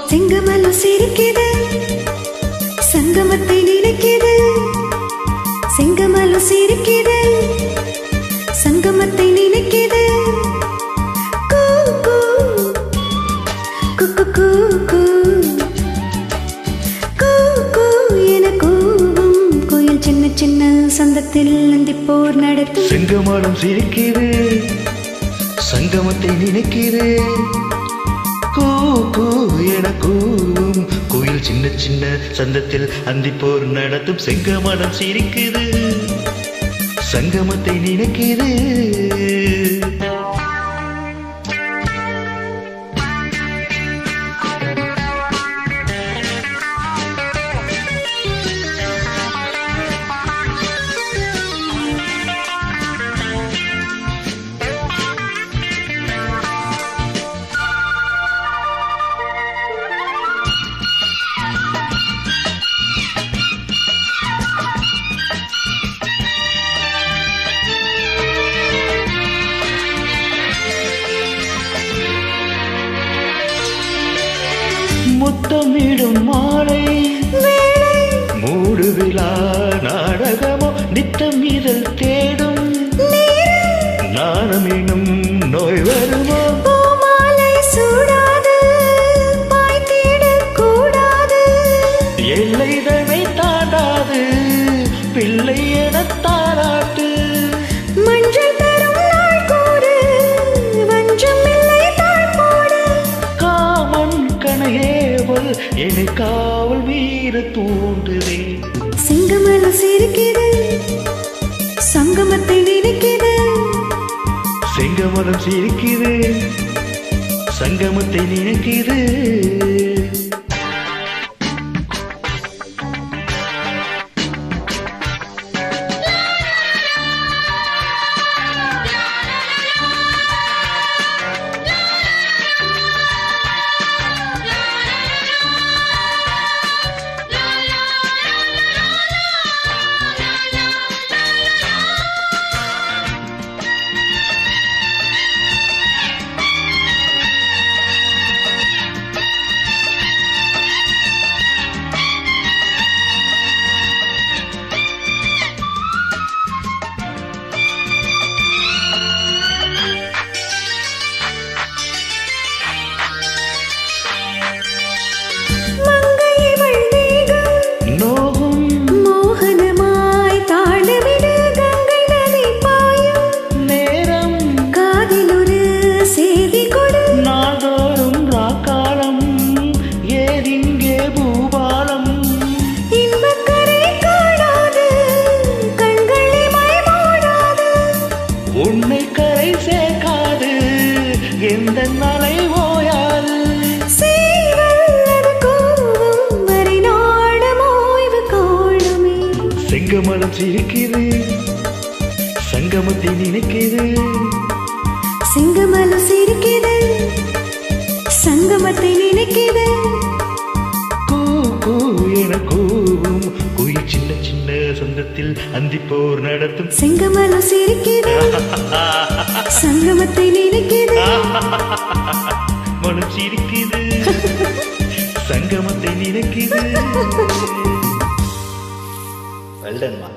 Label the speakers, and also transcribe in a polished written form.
Speaker 1: செங்கமலம் சிரிக்குது, சங்கமத்தை நினைக்குது. செங்கமலம் சிரிக்குது, சங்கமத்தை நினைக்குது. கூ கூ குக்கு கூ கூ கூ கூ என கூவும் கோயில் சின்ன சின்ன சந்தத்தில் அந்திப்போர் நடத்தும்.
Speaker 2: செங்கமலம் சிரிக்குது, சங்கமத்தை நினைக்குது. கூ கூ என கூவும் கோயில் சின்ன சின்ன சந்தத்தில் அந்திப்போர் நடத்தும். செங்கமலம் சிரிக்குது, சங்கமத்தை நினைக்குது. முத்தமிடும் மாலை மூடு விழா நாடகமோ நித்தம் இதழ் தேடும். நாணமினும் நோய் வருமோ?
Speaker 1: பூமாலை சூடாது, பாய் தேடக் கூடாது.
Speaker 2: எல்லைதனை தாண்டாது, பிள்ளை எனத் தாராட்டு.
Speaker 1: மஞ்சள் தரும் நாள் கூறு, வஞ்சம் இல்லை தாழ் போடு.
Speaker 2: காமன் கணையேவல் என்னை காவல் வீர தூண்டுதே.
Speaker 1: செங்கமலம் சிரிக்குது, சங்கமத்தை நினைக்குது.
Speaker 2: செங்கமலம் சிரிக்குது, சங்கமத்தை நினைக்குது. உன்னை கரை சேர்க்காது, எந்த நாளை ஓயாது. செங்கமலம் சிரிக்குது, சங்கமத்தை நினைக்குது.
Speaker 1: செங்கமலம் சிரிக்குது, சங்கமத்தை நினைக்குது.
Speaker 2: கூ கூ என கூவும் கோயில் சின்ன சின்ன சொந்தத்தில் அந்திப்போர் நடத்தும்.
Speaker 1: செங்கமலம் சிரிக்குது, சங்கமத்தை நினைக்குது.
Speaker 2: மனம் சிரிக்குது, சங்கமத்தை நினைக்குது. வெல்டன்மா.